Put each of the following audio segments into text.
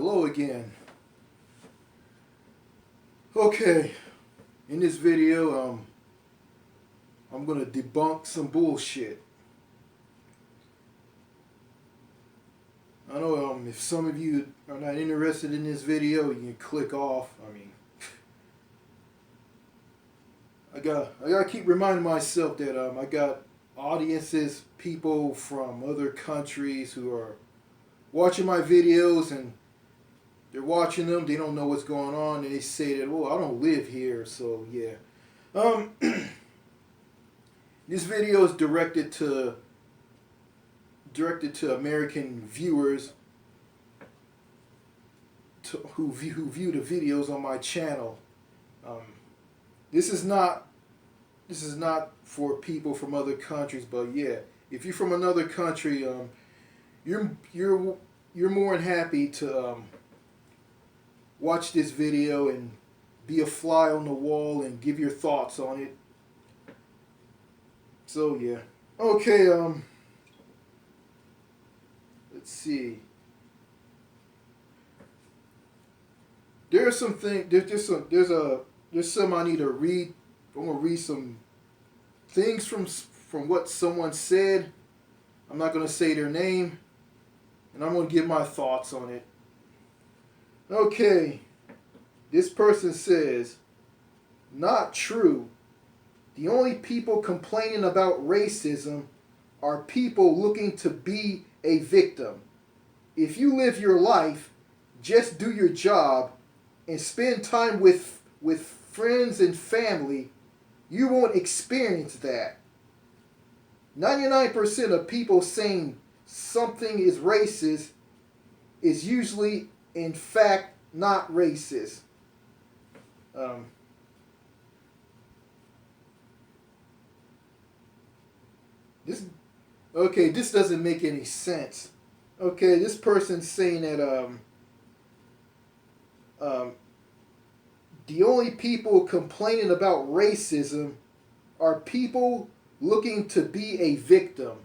Hello again. Okay, in this video, I'm gonna debunk some bullshit. I know if some of you are not interested in this video, you can click off. I mean, I gotta keep reminding myself that I got audiences, people from other countries who are watching my videos, and they're watching them. They don't know what's going on, and they say that, "Well, I don't live here," so yeah. Um, this video is directed to American viewers who view the videos on my channel. Um, this is not for people from other countries, but yeah, if you're from another country, you're more than happy to watch this video and be a fly on the wall and give your thoughts on it. So yeah, okay. Let's see. There's some I need to read. I'm gonna read some things from what someone said. I'm not gonna say their name, and I'm gonna give my thoughts on it. Okay, this person says, "Not true. The only people complaining about racism are people looking to be a victim. If you live your life, just do your job and spend time with friends and family, you won't experience that. 99% of people saying something is racist is usually, in fact, not racist." This doesn't make any sense. Okay, this person's saying that the only people complaining about racism are people looking to be a victim.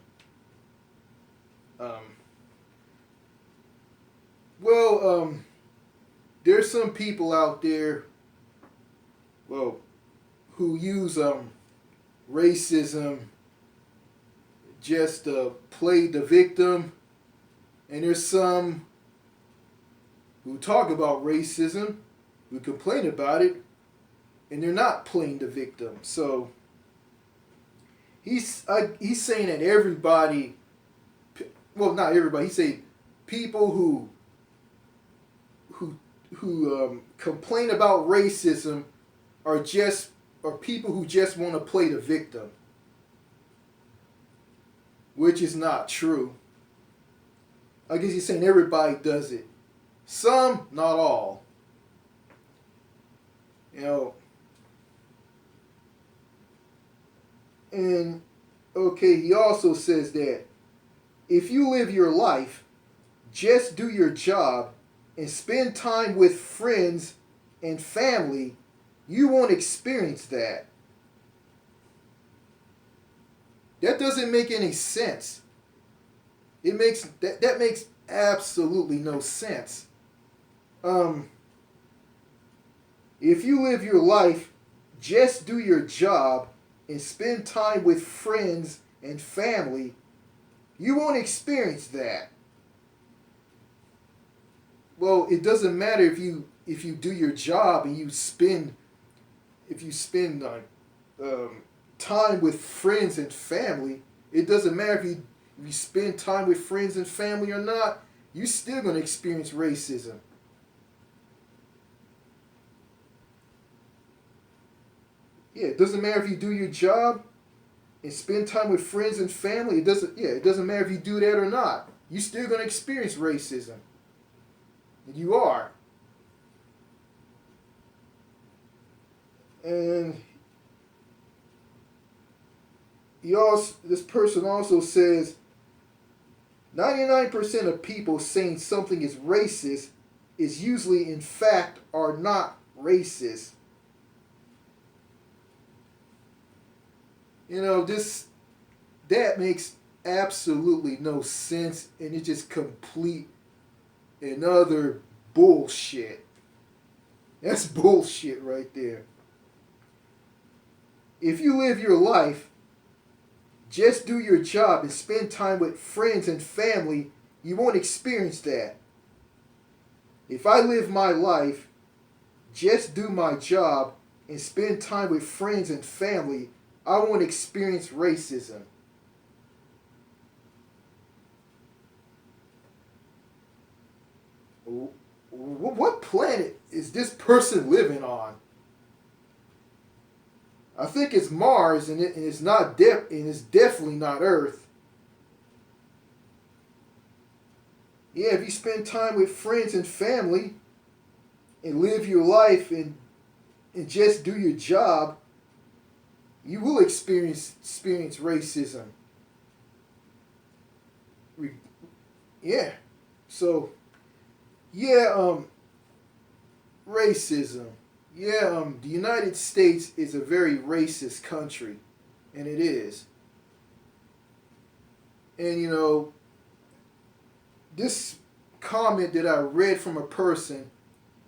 There's some people out there, who use racism just to play the victim, and there's some who talk about racism, who complain about it, and they're not playing the victim. So he's saying that everybody, well, not everybody. He's saying people who complain about racism are people who just want to play the victim, which is not true. I guess he's saying everybody does it. Some, not all. You know. And okay, he also says that if you live your life, just do your job and spend time with friends and family, you won't experience that. That doesn't make any sense. That makes absolutely no sense. If you live your life, just do your job and spend time with friends and family, you won't experience that. Well, it doesn't matter if you do your job and you spend time with friends and family. It doesn't matter if you spend time with friends and family or not. You're still going to experience racism. Yeah, it doesn't matter if you do your job and spend time with friends and family. It doesn't matter if you do that or not. You're still going to experience racism. You are. And this person also says 99% of people saying something is racist is usually, in fact, are not racist. You know, that makes absolutely no sense, and it's just complete and utter bullshit. That's bullshit right there. If you live your life, just do your job and spend time with friends and family, you won't experience that. If I live my life, just do my job and spend time with friends and family, I won't experience racism. What planet is this person living on? I think it's Mars, and it's not and it's definitely not Earth. Yeah, if you spend time with friends and family and live your life and just do your job, you will experience racism. Yeah. So, yeah, racism. Yeah, the United States is a very racist country, and it is. And you know, this comment that I read from a person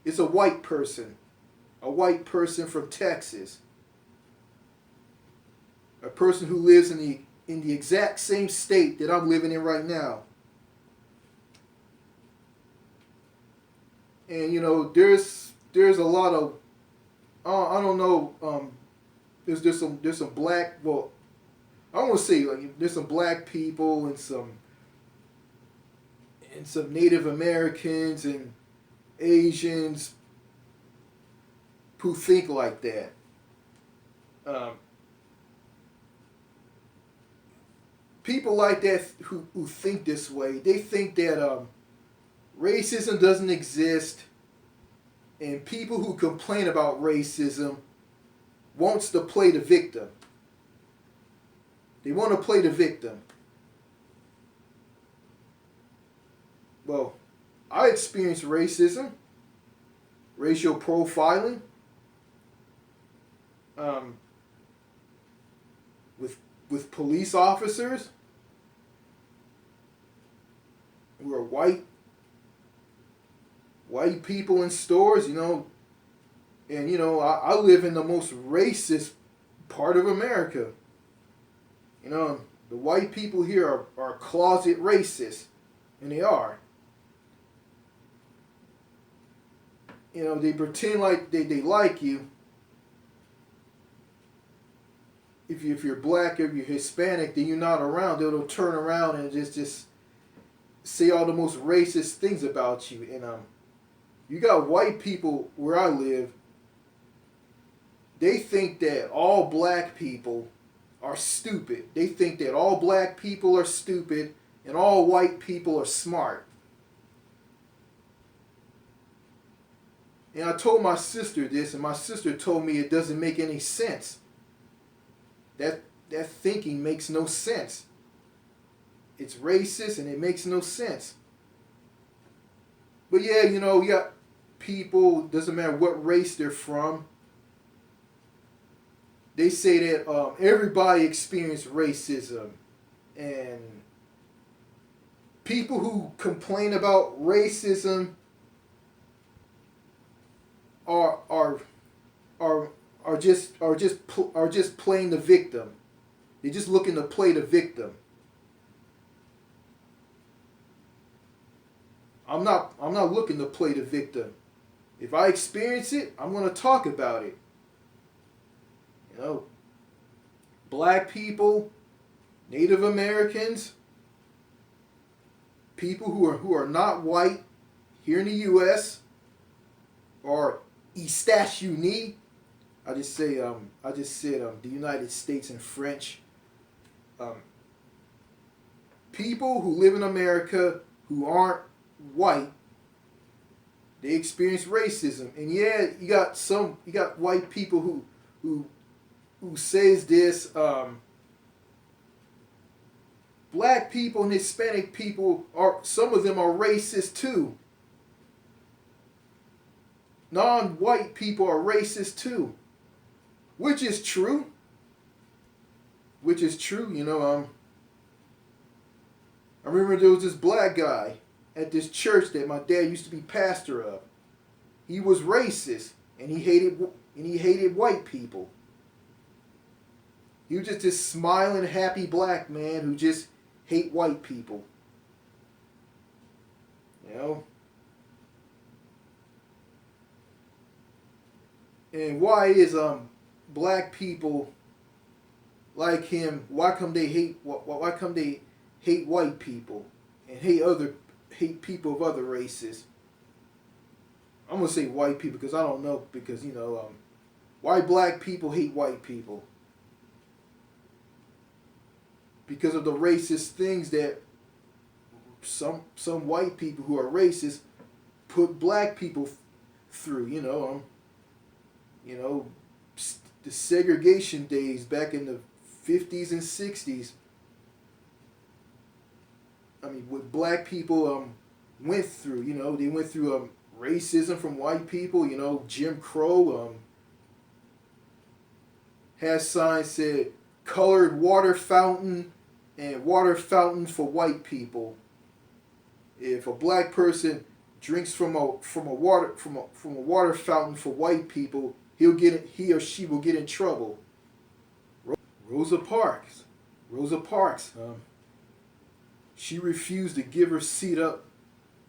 is a white person from Texas, a person who lives in the exact same state that I'm living in right now. And you know, there's a lot of I don't know. There's some black. Well, I don't want to say like there's some black people and some Native Americans and Asians who think like that. People like that who think this way, they think that racism doesn't exist, and people who complain about racism wants to play the victim. They want to play the victim. Well, I experienced racism, racial profiling, with police officers who are white people in stores, you know, and you know, I live in the most racist part of America. You know, the white people here are closet racist, and they are. You know, they pretend like they like you. If you're black, if you're Hispanic, then you're not around. They'll turn around and just say all the most racist things about you. And you got white people where I live. They think that all black people are stupid. They think that all black people are stupid and all white people are smart. And I told my sister this, and my sister told me it doesn't make any sense. That thinking makes no sense. It's racist and it makes no sense. But yeah, you know, you got people, doesn't matter what race they're from, they say that everybody experienced racism. And people who complain about racism are just playing the victim. They're just looking to play the victim. I'm not looking to play the victim. If I experience it, I'm going to talk about it. You know, black people, Native Americans, people who are not white here in the U.S. or États-Unis. I just said the United States in French. People who live in America who aren't white, they experience racism. And yeah, you got white people who says this. Black people and Hispanic people some of them are racist too. Non-white people are racist too. Which is true. You know, I remember there was this black guy, at this church that my dad used to be pastor of. He was racist, and he hated white people. He was just this smiling, happy black man who just hate white people. You know? And why is black people like him? Why come they hate white people and hate people of other races? I'm gonna say white people because I don't know, because why black people hate white people? Because of the racist things that some white people who are racist put black people through. The segregation days back in the 50s and 60s. I mean, what black people went through. They went through racism from white people. Jim Crow has signs said colored water fountain and water fountain for white people. If a black person drinks from a water fountain for white people, he or she will get in trouble. Rosa Parks, she refused to give her seat up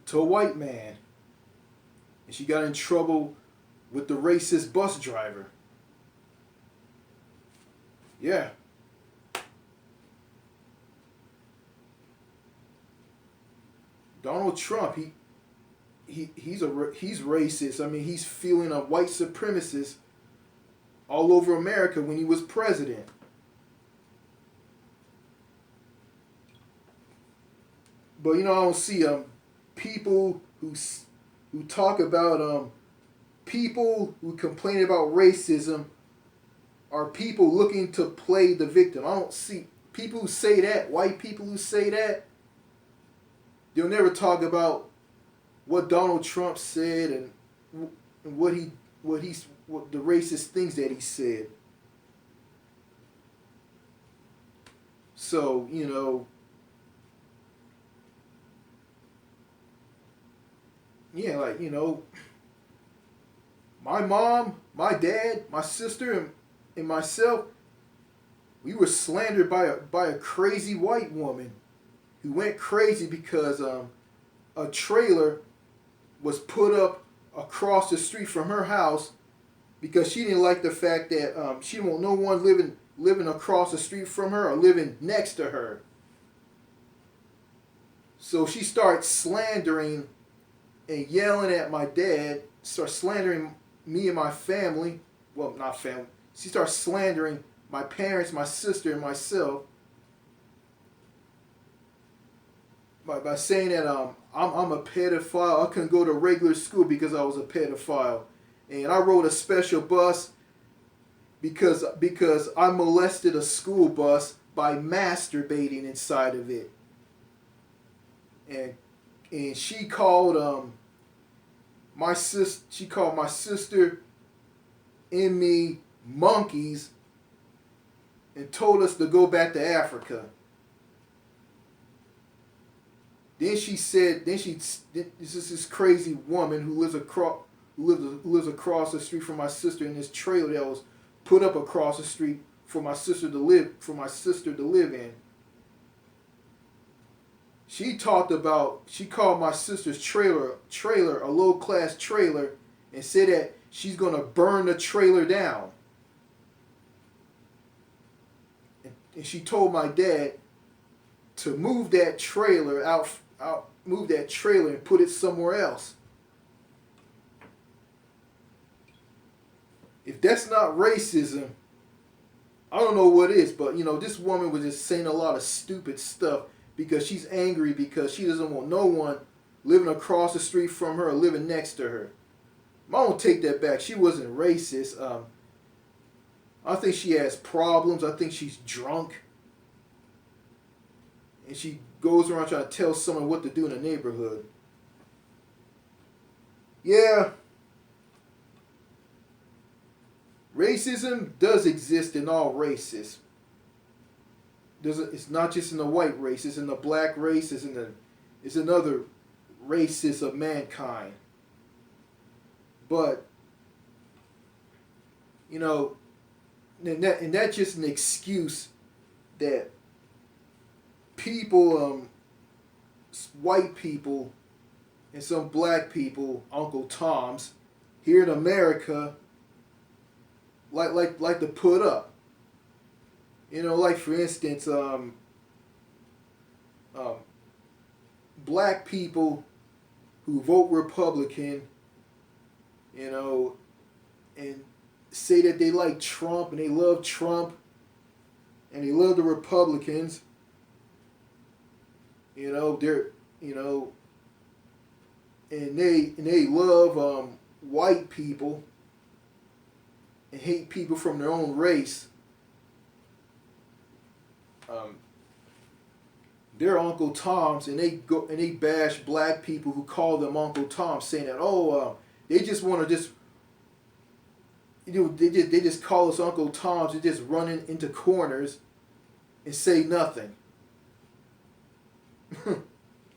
to a white man, and she got in trouble with the racist bus driver. Yeah. Donald Trump, he's racist. I mean, he's feeling a white supremacist all over America when he was president. But I don't see people who talk about people who complain about racism are people looking to play the victim. I don't see people who say that, white people who say that. They'll never talk about what Donald Trump said and what the racist things that he said. So, my mom, my dad, my sister, and myself, we were slandered by a crazy white woman who went crazy because a trailer was put up across the street from her house because she didn't like the fact that she didn't want no one living across the street from her or living next to her. So she started slandering and yelling at my dad, started slandering me and my family. Well, not family. She started slandering my parents, my sister, and myself by saying that I'm a pedophile. I couldn't go to regular school because I was a pedophile. And I rode a special bus because I molested a school bus by masturbating inside of it. And she called my sister and me monkeys and told us to go back to Africa. Then she said, this is this crazy woman who lives across the street from my sister in this trailer that was put up across the street for my sister to live in. She called my sister's trailer a low class trailer and said that she's gonna burn the trailer down. And she told my dad to move that trailer move that trailer and put it somewhere else. If that's not racism, I don't know what is. But this woman was just saying a lot of stupid stuff because she's angry because she doesn't want no one living across the street from her or living next to her. I don't take that back. She wasn't racist. I think she has problems. I think she's drunk. And she goes around trying to tell someone what to do in the neighborhood. Yeah. Racism does exist in all races. It's not just in the white race. It's in the black race. It's in other racist of mankind. But, you know, and that's just an excuse that people, white people and some black people, Uncle Toms, here in America, like to put up. You know, like for instance, black people who vote Republican, you know, and say that they like Trump and they love Trump and they love the Republicans. You know, they're, you know, and they love white people and hate people from their own race. They're Uncle Toms, and they go and they bash black people who call them Uncle Toms, saying that they just want to just, you know, they just call us Uncle Toms. They just running into corners and say nothing.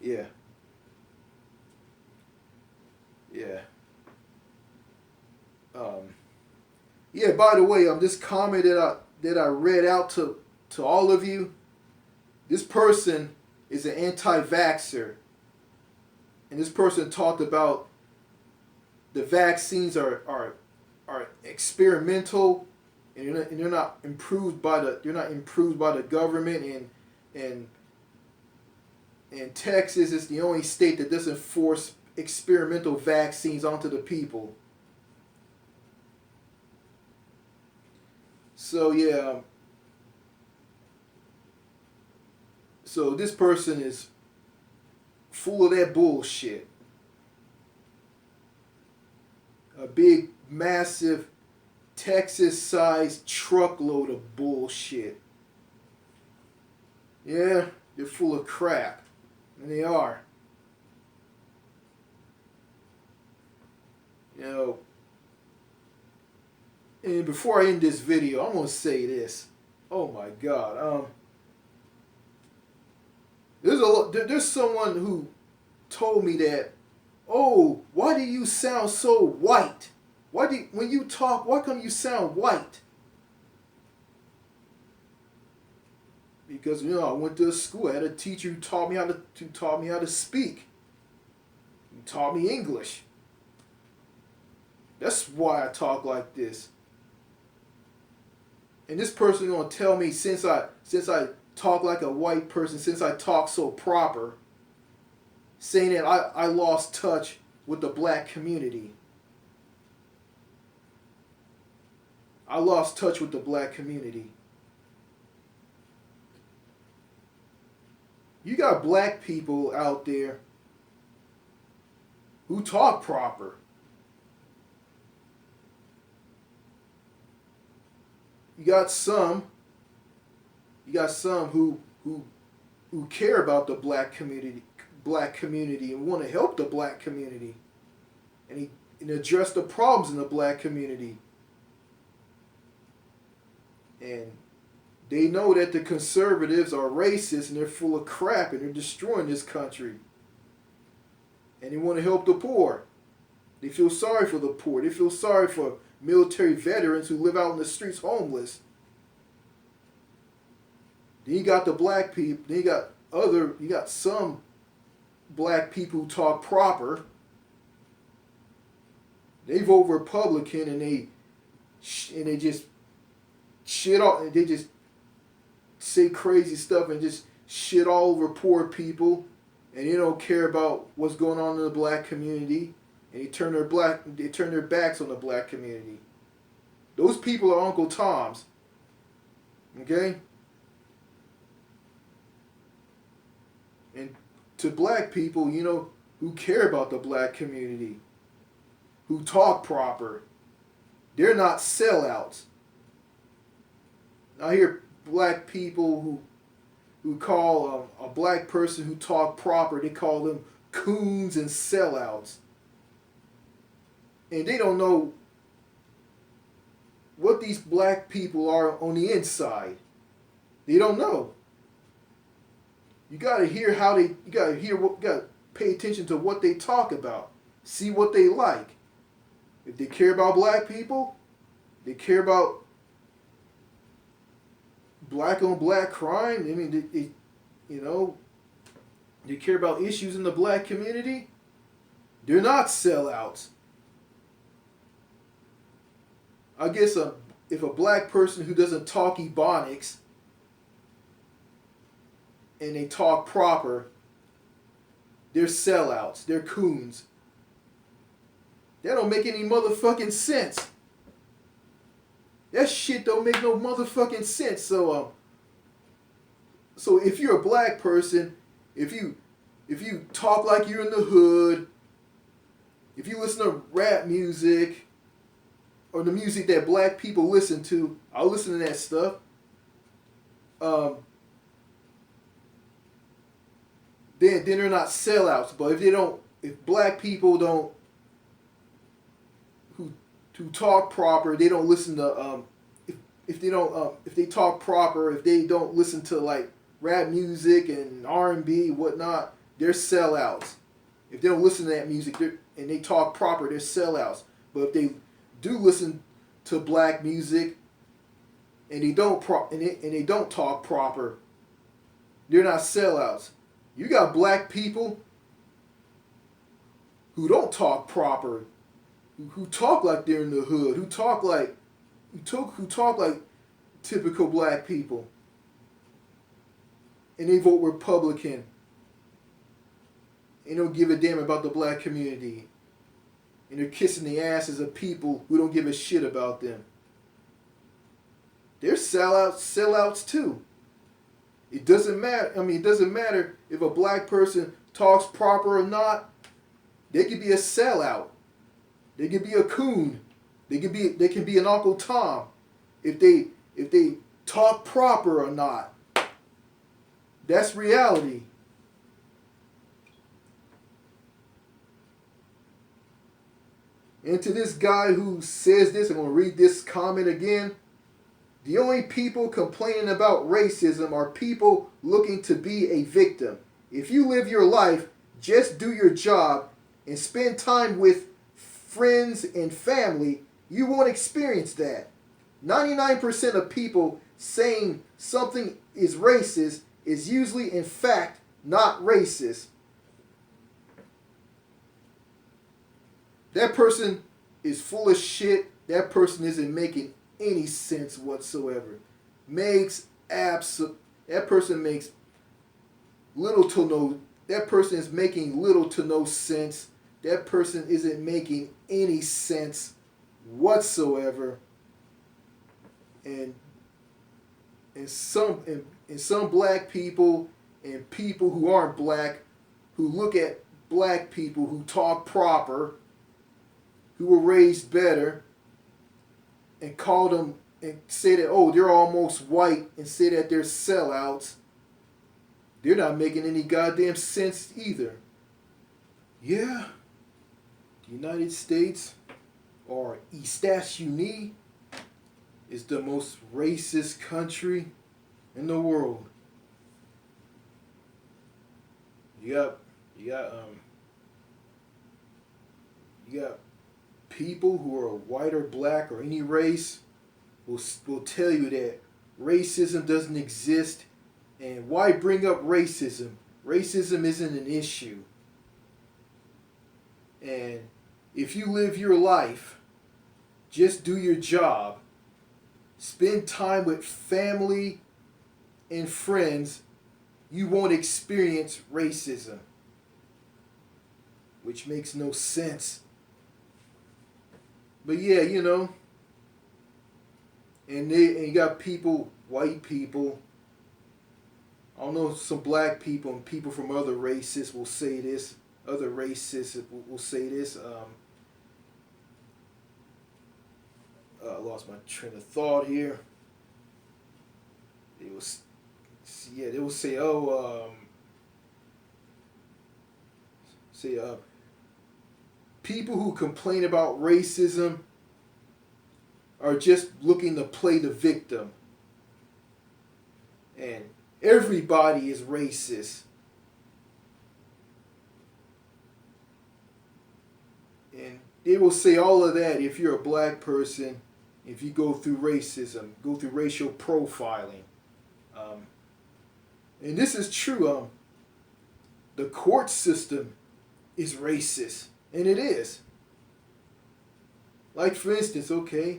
Yeah. Yeah. Yeah. By the way, this comment that I read out to all of you. This person is an anti-vaxxer, and this person talked about the vaccines are experimental, and they're not improved by the government, and Texas is the only state that doesn't force experimental vaccines onto the people. So yeah. So this person is full of that bullshit. A big, massive, Texas-sized truckload of bullshit. Yeah, they're full of crap. And they are. You know, and before I end this video, I'm going to say this. Oh my God. There's someone who told me that, oh, why do you sound so white? When you talk, why come you sound white? Because, you know, I went to a school. I had a teacher who taught me how to speak. He taught me English. That's why I talk like this. And this person is gonna tell me since I talk like a white person, since I talk so proper, saying that I lost touch with the black community. I lost touch with the black community. You got black people out there who talk proper. You got some who care about the black community and want to help the black community and address the problems in the black community. And they know that the conservatives are racist and they're full of crap and they're destroying this country. And they want to help the poor. They feel sorry for the poor. They feel sorry for military veterans who live out in the streets homeless. Then you got the black people. Then you got some black people who talk proper. They vote Republican and they just shit all. They just say crazy stuff and just shit all over poor people, and they don't care about what's going on in the black community. And they turn their backs on the black community. Those people are Uncle Toms. Okay? And to black people, you know, who care about the black community, who talk proper, they're not sellouts. I hear black people who call a black person who talk proper, they call them coons and sellouts. And they don't know what these black people are on the inside. They don't know. You gotta hear pay attention to what they talk about. See what they like. If they care about black people, they care about black on black crime. I mean, they care about issues in the black community. They're not sellouts. I guess if a black person who doesn't talk Ebonics and they talk proper, they're sellouts. They're coons. That don't make any motherfucking sense. That shit don't make no motherfucking sense. So if you're a black person, if you talk like you're in the hood, if you listen to rap music or the music that black people listen to, I'll listen to that stuff. Then they're not sellouts. But if black people don't who talk proper, they don't listen to if they talk proper, if they don't listen to like rap music and R&B whatnot, they're sellouts. If they don't listen to that music and they talk proper, they're sellouts. But if they do listen to black music and they don't talk proper, they're not sellouts. You got black people who don't talk proper, who talk like they're in the hood, who talk like typical black people, and they vote Republican. They don't give a damn about the black community, and they're kissing the asses of people who don't give a shit about them. They're sellouts too. It doesn't matter. I mean, it doesn't matter if a black person talks proper or not. They could be a sellout. They could be a coon. They can be an Uncle Tom if they talk proper or not. That's reality. And to this guy who says this, I'm going to read this comment again. The only people complaining about racism are people looking to be a victim. If you live your life, just do your job and spend time with friends and family, you won't experience that. 99% of people saying something is racist is usually in fact not racist. That person is full of shit. That person isn't making any sense whatsoever. That person makes little to no. That person is making little to no sense. That person isn't making any sense whatsoever. And some black people and people who aren't black, who look at black people who talk proper, who were raised better, and call them and say that, oh, they're almost white, and say that they're sellouts, they're not making any goddamn sense either. Yeah, the United States, or États-Unis, is the most racist country in the world. You got people who are white or black or any race will tell you that racism doesn't exist, and why bring up racism? Racism isn't an issue. And if you live your life, just do your job, spend time with family and friends, you won't experience racism. Which makes no sense. But yeah, and you got people, white people, I don't know, some black people and people from other races will say this. Other racists will say this. I lost my train of thought here. They will say, people who complain about racism are just looking to play the victim. And everybody is racist. it will say all of that if you're a black person, if you go through racism, go through racial profiling. And this is true. The court system is racist, and it is. Like, for instance, okay,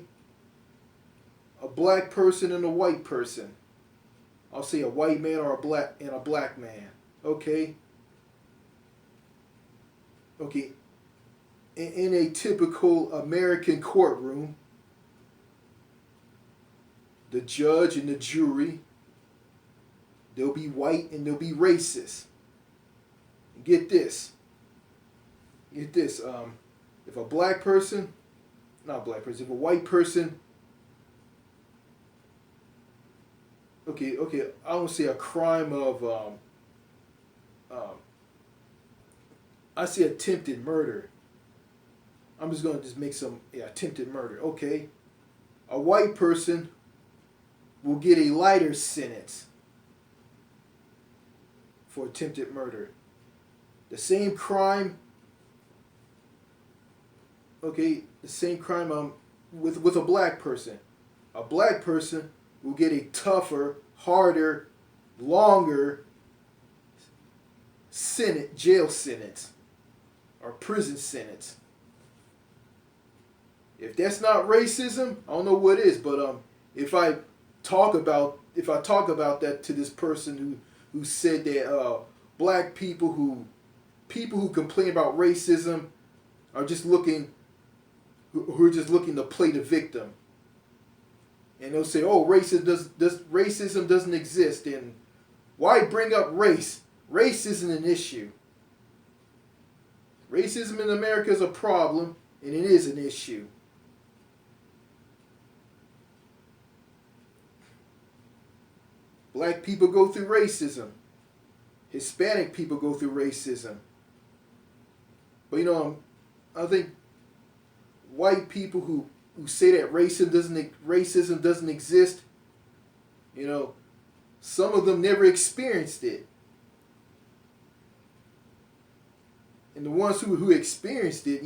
a black person and a white person. I'll say a white man or a black man. Okay. Okay. In a typical American courtroom, the judge and the jury, they'll be white and they'll be racist. Get this. Get this. If a black person, not a black person, if a white person, okay, I don't say a crime of, I say attempted murder. I'm just gonna make some attempted murder. Okay, a white person will get a lighter sentence for attempted murder. The same crime. Okay, the same crime with a black person. A black person will get a tougher, harder, longer jail sentence or prison sentence. If that's not racism, I don't know what is. But if I talk about that to this person who said that black people who complain about racism are just looking who are just looking to play the victim, and they'll say, "Oh, racism doesn't exist," and why bring up race? Race isn't an issue. Racism in America is a problem, and it is an issue. Black people go through racism. Hispanic people go through racism. But I think white people who say that racism doesn't exist, some of them never experienced it. And the ones who experienced it,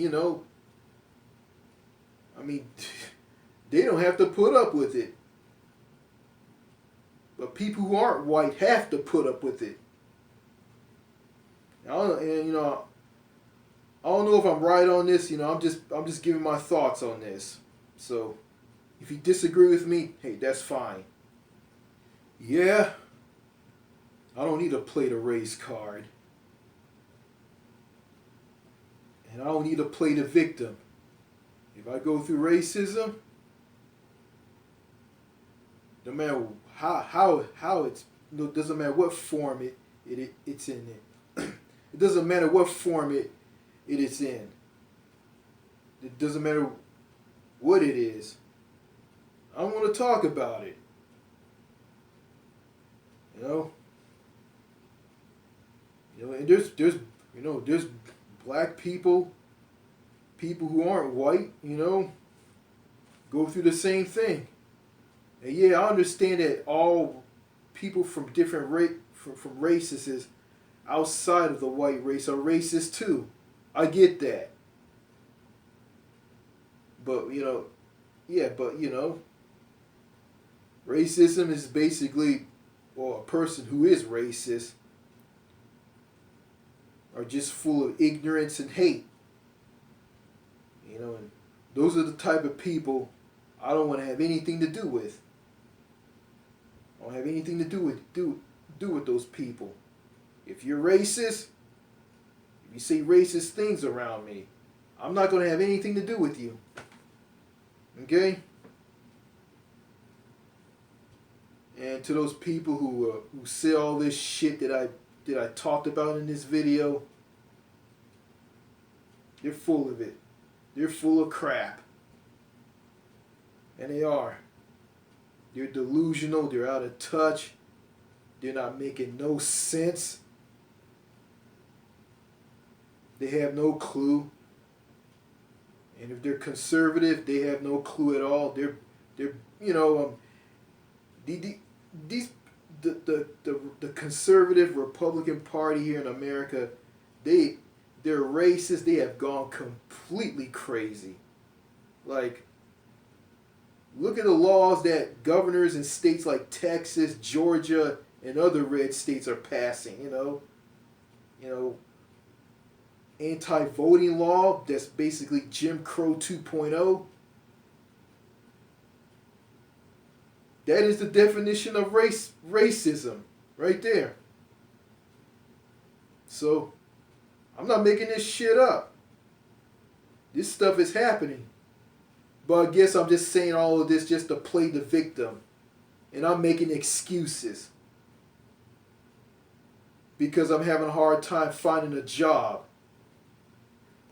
they don't have to put up with it. But people who aren't white have to put up with it. I don't know if I'm right on this. I'm just giving my thoughts on this. So, if you disagree with me, hey, that's fine. Yeah, I don't need to play the race card, and I don't need to play the victim. If I go through racism, no matter how it's, doesn't matter what form it's in it. It doesn't matter what form it is in. It doesn't matter what it is. I want to talk about it. And there's black people who aren't white, go through the same thing. And yeah, I understand that all people from different from races outside of the white race are racist too. I get that. But racism is basically, a person who is racist are just full of ignorance and hate. And those are the type of people I don't want to have anything to do with. I don't have anything to do with those people. If you're racist, if you say racist things around me, I'm not going to have anything to do with you. Okay? And to those people who say all this shit that I talked about in this video, they're full of it. They're full of crap. And they are. They're delusional. They're out of touch. They're not making no sense. They have no clue. And if they're conservative, they have no clue at all. The conservative Republican Party here in America, they they're racist. They have gone completely crazy. Like, look at the laws that governors in states like Texas, Georgia, and other red states are passing. Anti-voting law, that's basically Jim Crow 2.0. That is the definition of racism right there. So, I'm not making this shit up. This stuff is happening. But I guess I'm just saying all of this just to play the victim. And I'm making excuses. Because I'm having a hard time finding a job.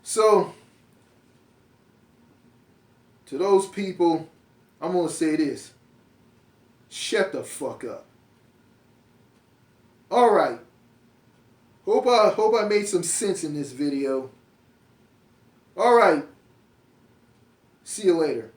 So, to those people, I'm going to say this. Shut the fuck up. Alright. Hope I made some sense in this video. Alright. See you later.